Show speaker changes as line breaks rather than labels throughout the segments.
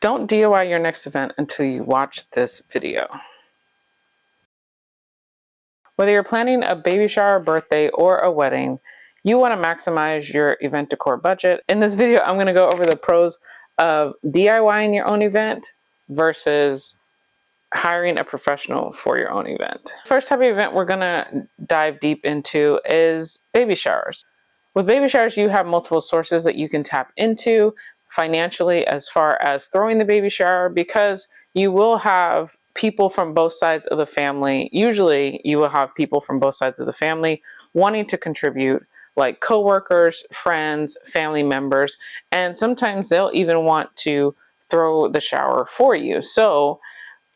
Don't DIY your next event until you watch this video. Whether you're planning a baby shower, birthday, or a wedding, you want to maximize your event decor budget. In this video, I'm going to go over the pros of DIYing your own event versus hiring a professional for your own event. First type of event we're going to dive deep into is baby showers. With baby showers, you have multiple sources that you can tap into financially as far as throwing the baby shower, because you will have people from both sides of the family. Usually you will have people from both sides of the family wanting to contribute, like coworkers, friends, family members, and sometimes they'll even want to throw the shower for you. So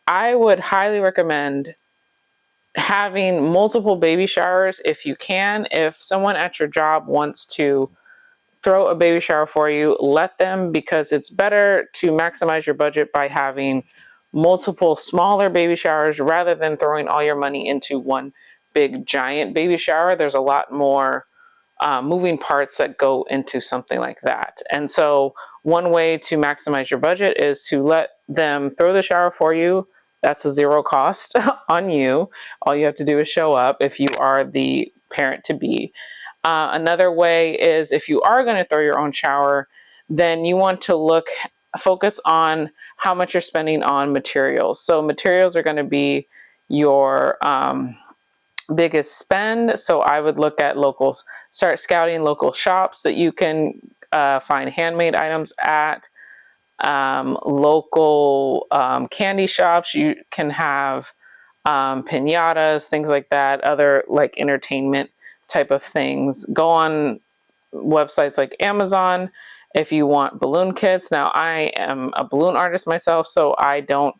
I would highly recommend having multiple baby showers if you can. If someone at your job wants to throw a baby shower for you, let them, because it's better to maximize your budget by having multiple smaller baby showers rather than throwing all your money into one big giant baby shower. There's a lot more moving parts that go into something like that. And so one way to maximize your budget is to let them throw the shower for you. That's a zero cost on you. All you have to do is show up if you are the parent to be. Another way is, if you are going to throw your own shower, then you want to focus on how much you're spending on materials. So materials are going to be your biggest spend. So I would look at start scouting local shops that you can find handmade items at. Local candy shops, you can have piñatas, things like that, other like entertainment type of things. Go on websites like Amazon if you want balloon kits. Now, I am a balloon artist myself, so I don't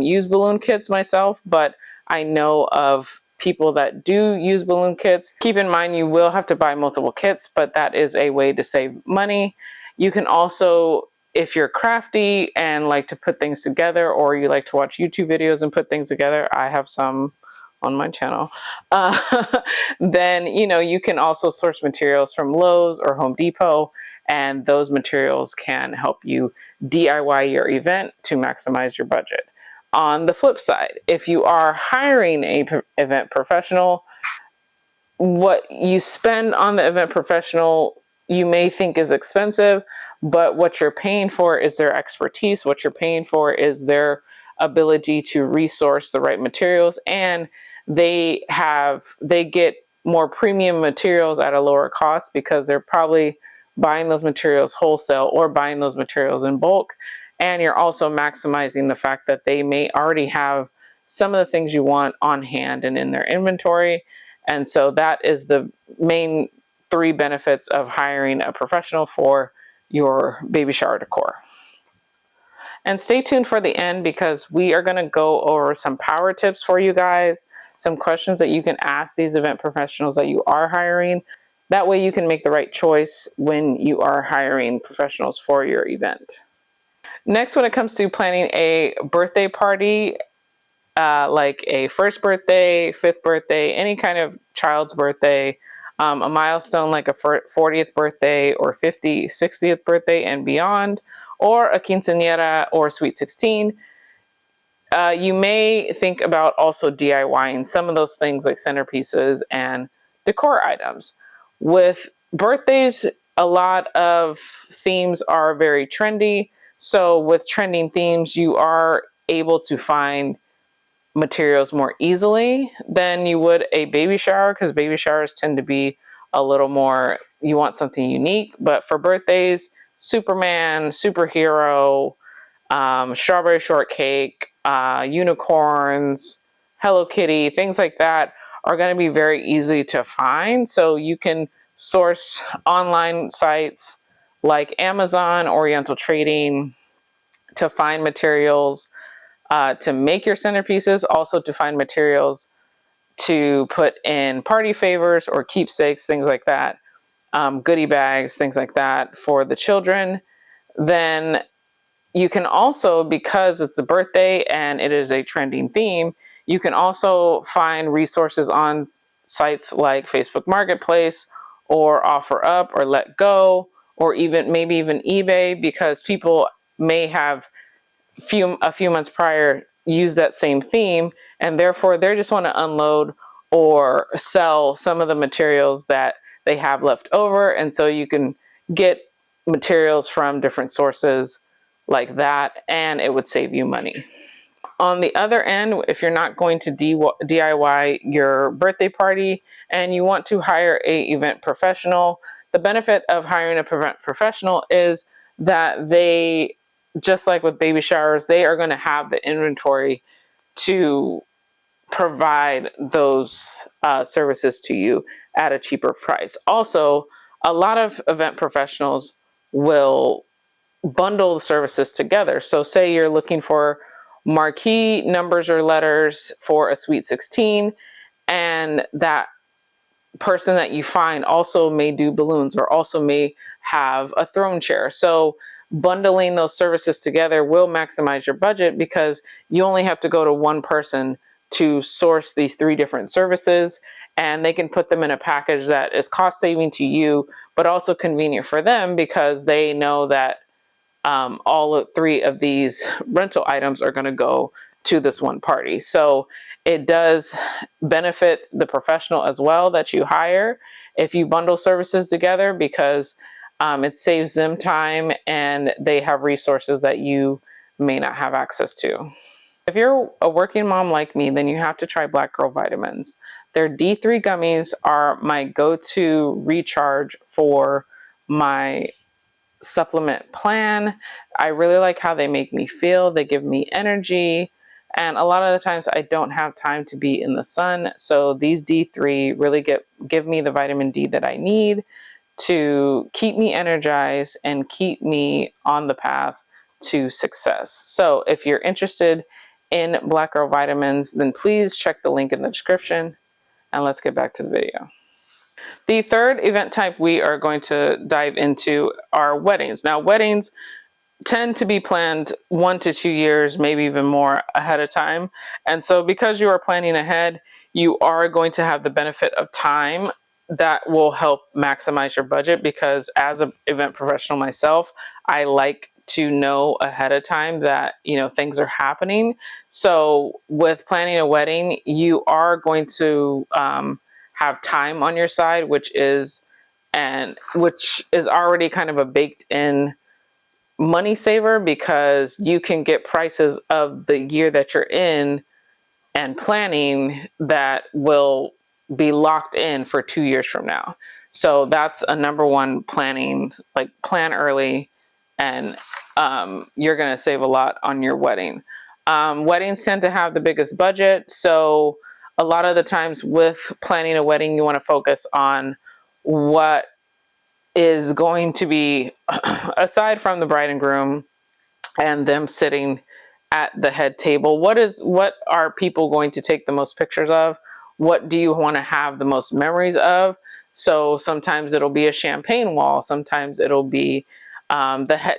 use balloon kits myself, but I know of people that do use balloon kits. Keep in mind, you will have to buy multiple kits, but that is a way to save money. You can also, if you're crafty and like to put things together, or you like to watch YouTube videos and put things together, I have some on my channel, then you can also source materials from Lowe's or Home Depot, and those materials can help you DIY your event to maximize your budget. On the flip side, if you are hiring an event professional, what you spend on the event professional you may think is expensive, but what you're paying for is their expertise. What you're paying for is their ability to resource the right materials, and they get more premium materials at a lower cost because they're probably buying those materials wholesale or buying those materials in bulk. And you're also maximizing the fact that they may already have some of the things you want on hand and in their inventory. And so that is the main 3 benefits of hiring a professional for your baby shower decor. And stay tuned for the end, because we are going to go over some power tips for you guys, some questions that you can ask these event professionals that you are hiring. That way you can make the right choice when you are hiring professionals for your event. Next, when it comes to planning a birthday party, like a first birthday, 5th birthday, any kind of child's birthday, a milestone like a 40th birthday or 50th, 60th birthday and beyond, or a quinceañera or sweet 16, you may think about also DIYing some of those things like centerpieces and decor items. With birthdays, a lot of themes are very trendy. So with trending themes, you are able to find materials more easily than you would a baby shower, because baby showers tend to be a little more, you want something unique. But for birthdays, Superman, superhero, strawberry shortcake, unicorns, Hello Kitty, things like that are going to be very easy to find. So you can source online sites like Amazon, Oriental Trading to find materials to make your centerpieces, also to find materials to put in party favors or keepsakes, things like that, goodie bags, things like that for the children. Then you can also, because it's a birthday and it is a trending theme, you can also find resources on sites like Facebook Marketplace or OfferUp or Let Go or even maybe even eBay, because people may have a few months prior used that same theme, and therefore they just want to unload or sell some of the materials that they have left over. And so you can get materials from different sources like that, and it would save you money. On the other end, if you're not going to DIY your birthday party and you want to hire a event professional, the benefit of hiring a event professional is that they, just like with baby showers, they are going to have the inventory to provide those services to you at a cheaper price. Also, a lot of event professionals will bundle the services together. So say you're looking for marquee numbers or letters for a Sweet 16, and that person that you find also may do balloons or also may have a throne chair. So bundling those services together will maximize your budget, because you only have to go to one person to source these 3 different services, and they can put them in a package that is cost saving to you, but also convenient for them, because they know that all 3 of these rental items are going to go to this one party. So it does benefit the professional as well that you hire if you bundle services together, because it saves them time and they have resources that you may not have access to. If you're a working mom like me, then you have to try Black Girl Vitamins. Their D3 gummies are my go-to recharge for my supplement plan. I really like how they make me feel. They give me energy. And a lot of the times I don't have time to be in the sun. So these D3 really give me the vitamin D that I need to keep me energized and keep me on the path to success. So if you're interested in Black Girl Vitamins, then please check the link in the description, and let's get back to the video. The third event type we are going to dive into are weddings. Now, weddings tend to be planned 1 to 2 years, maybe even more ahead of time. And so because you are planning ahead, you are going to have the benefit of time that will help maximize your budget, because as an event professional myself, I like to know ahead of time that, things are happening. So with planning a wedding, you are going to have time on your side, which is already kind of a baked in money saver, because you can get prices of the year that you're in and planning that will be locked in for 2 years from now. So that's a number one planning, like plan early, and you're going to save a lot on your wedding. Weddings tend to have the biggest budget. So a lot of the times with planning a wedding, you want to focus on what is going to be, aside from the bride and groom and them sitting at the head table, what are people going to take the most pictures of? What do you want to have the most memories of? So sometimes it'll be a champagne wall. Sometimes it'll be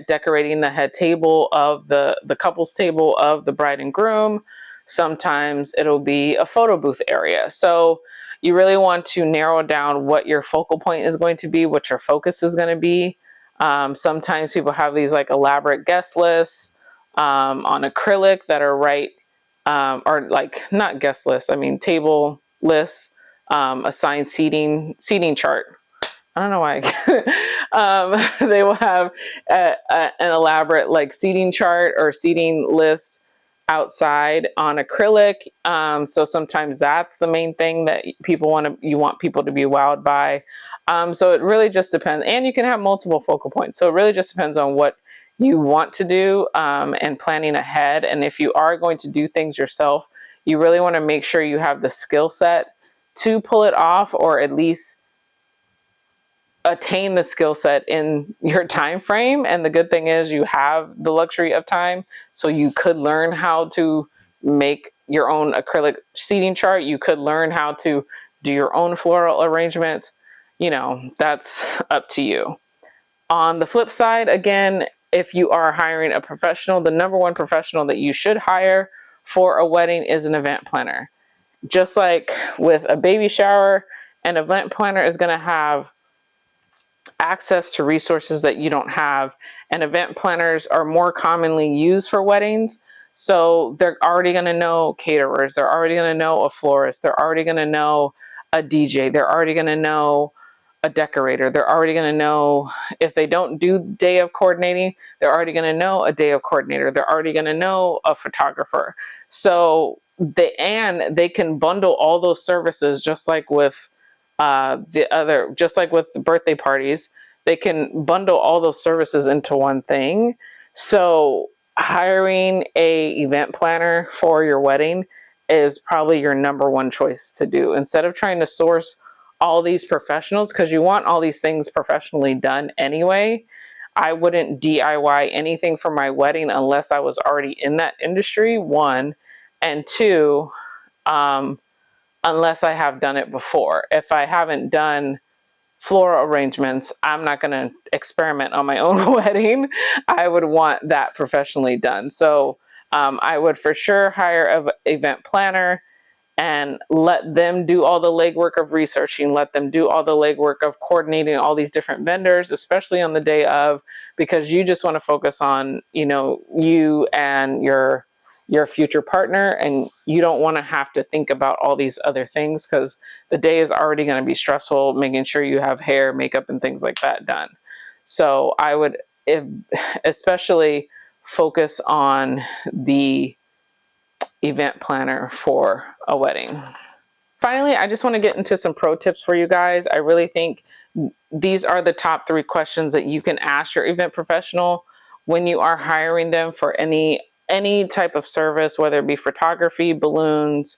decorating the head table of the couple's table of the bride and groom. Sometimes it'll be a photo booth area. So you really want to narrow down what your focal point is going to be, what your focus is going to be. Sometimes people have these like elaborate guest lists on acrylic that are or like not guest lists, I mean table lists, assigned seating chart. I don't know why. They will have an elaborate like seating chart or seating list outside on acrylic. So sometimes that's the main thing that you want people to be wowed by. So it really just depends. And you can have multiple focal points. So it really just depends on what you want to do and planning ahead. And if you are going to do things yourself, you really want to make sure you have the skill set to pull it off, or at least attain the skill set in your time frame. And the good thing is you have the luxury of time, so you could learn how to make your own acrylic seating chart. You could learn how to do your own floral arrangements. That's up to you. On the flip side, again, if you are hiring a professional, the number one professional that you should hire for a wedding is an event planner. Just like with a baby shower, an event planner is going to have access to resources that you don't have. And event planners are more commonly used for weddings. So they're already going to know caterers, they're already going to know a florist, they're already going to know a DJ, they're already going to know a decorator, they're already going to know, if they don't do day of coordinating, they're already going to know a day of coordinator, they're already going to know a photographer. So they can bundle all those services, just like with just like with the birthday parties, they can bundle all those services into one thing. So hiring a event planner for your wedding is probably your number one choice to do, instead of trying to source all these professionals, because you want all these things professionally done anyway. I wouldn't DIY anything for my wedding unless I was already in that industry, one, and two, unless I have done it before. If I haven't done floral arrangements, I'm not going to experiment on my own wedding. I would want that professionally done. So I would for sure hire an event planner and let them do all the legwork of researching, let them do all the legwork of coordinating all these different vendors, especially on the day of, because you just want to focus on, you and your future partner, and you don't want to have to think about all these other things, because the day is already going to be stressful making sure you have hair, makeup, and things like that done. So I would especially focus on the event planner for a wedding. Finally, I just want to get into some pro tips for you guys. I really think these are the top 3 questions that you can ask your event professional when you are hiring them for any type of service, whether it be photography, balloons,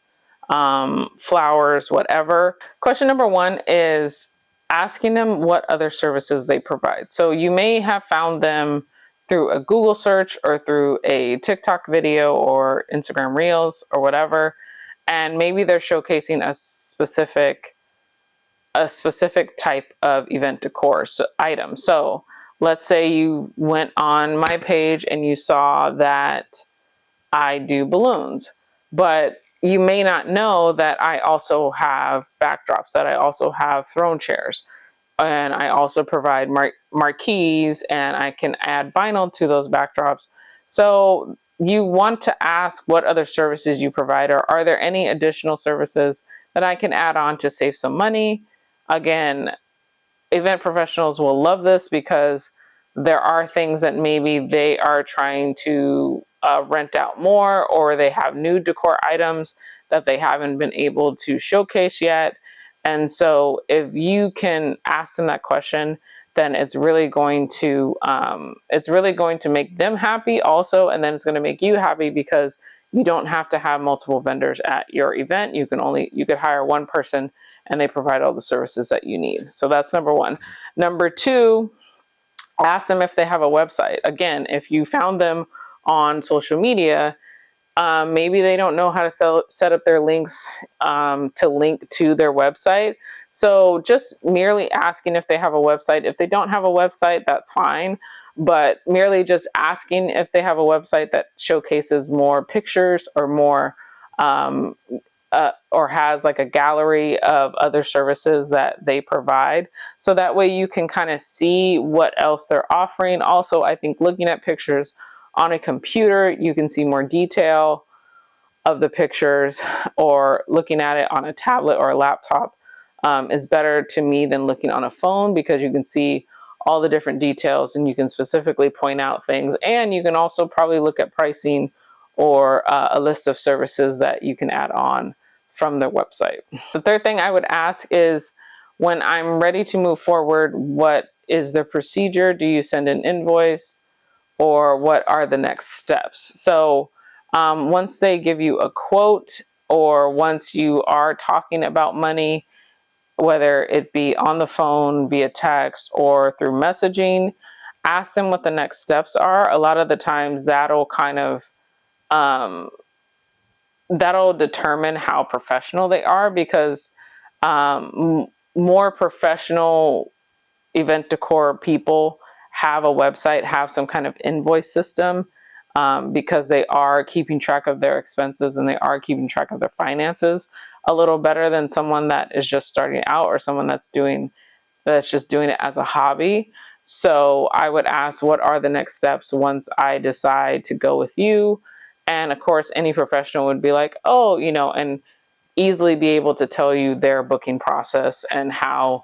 flowers, whatever. Question number 1 is asking them what other services they provide. So you may have found them through a Google search or through a TikTok video or Instagram Reels or whatever, and maybe they're showcasing a specific type of event decor item. So let's say you went on my page and you saw that I do balloons, but you may not know that I also have backdrops, that I also have throne chairs, and I also provide marquees, and I can add vinyl to those backdrops. So you want to ask what other services you provide, or are there any additional services that I can add on to save some money? Again, event professionals will love this, because there are things that maybe they are trying to rent out more, or they have new decor items that they haven't been able to showcase yet. And so if you can ask them that question, then it's really going to make them happy also, and then it's going to make you happy, because you don't have to have multiple vendors at your event. You could hire one person and they provide all the services that you need. So that's number 1. Number 2, ask them if they have a website. Again, if you found them on social media, maybe they don't know how to set up their links to link to their website. So just merely asking if they have a website. If they don't have a website, that's fine. But merely just asking if they have a website that showcases more pictures or more or has like a gallery of other services that they provide. So that way you can kind of see what else they're offering. Also, I think looking at pictures on a computer, you can see more detail of the pictures, or looking at it on a tablet or a laptop is better to me than looking on a phone, because you can see all the different details and you can specifically point out things. And you can also probably look at pricing or a list of services that you can add on from their website. The third thing I would ask is, when I'm ready to move forward, what is the procedure? Do you send an invoice, or what are the next steps? So once they give you a quote, or once you are talking about money, whether it be on the phone, via text, or through messaging, ask them what the next steps are. A lot of the times that'll kind of that'll determine how professional they are, because more professional event decor people have a website, have some kind of invoice system, because they are keeping track of their expenses and they are keeping track of their finances a little better than someone that is just starting out, or someone that's doing that's just doing it as a hobby. So I would ask, what are the next steps once I decide to go with you? And of course, any professional would be like, oh, and easily be able to tell you their booking process and how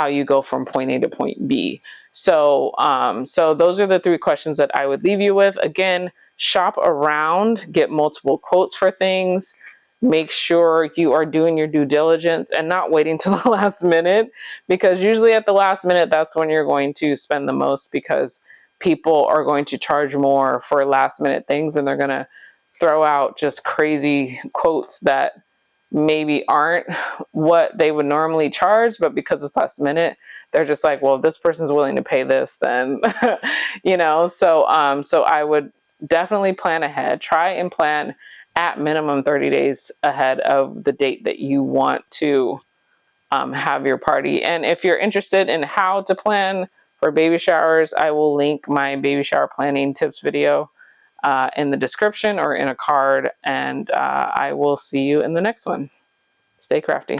you go from point A to point B. So those are the 3 questions that I would leave you with. Again, shop around, get multiple quotes for things. Make sure you are doing your due diligence and not waiting till the last minute, because usually at the last minute, that's when you're going to spend the most, because people are going to charge more for last minute things, and they're going to throw out just crazy quotes that maybe aren't what they would normally charge, but because it's last minute, they're just like, well, if this person's willing to pay this, then so I would definitely plan ahead. Try and plan at minimum 30 days ahead of the date that you want to have your party. And if you're interested in how to plan for baby showers, I will link my baby shower planning tips video in the description or in a card, and I will see you in the next one. Stay crafty.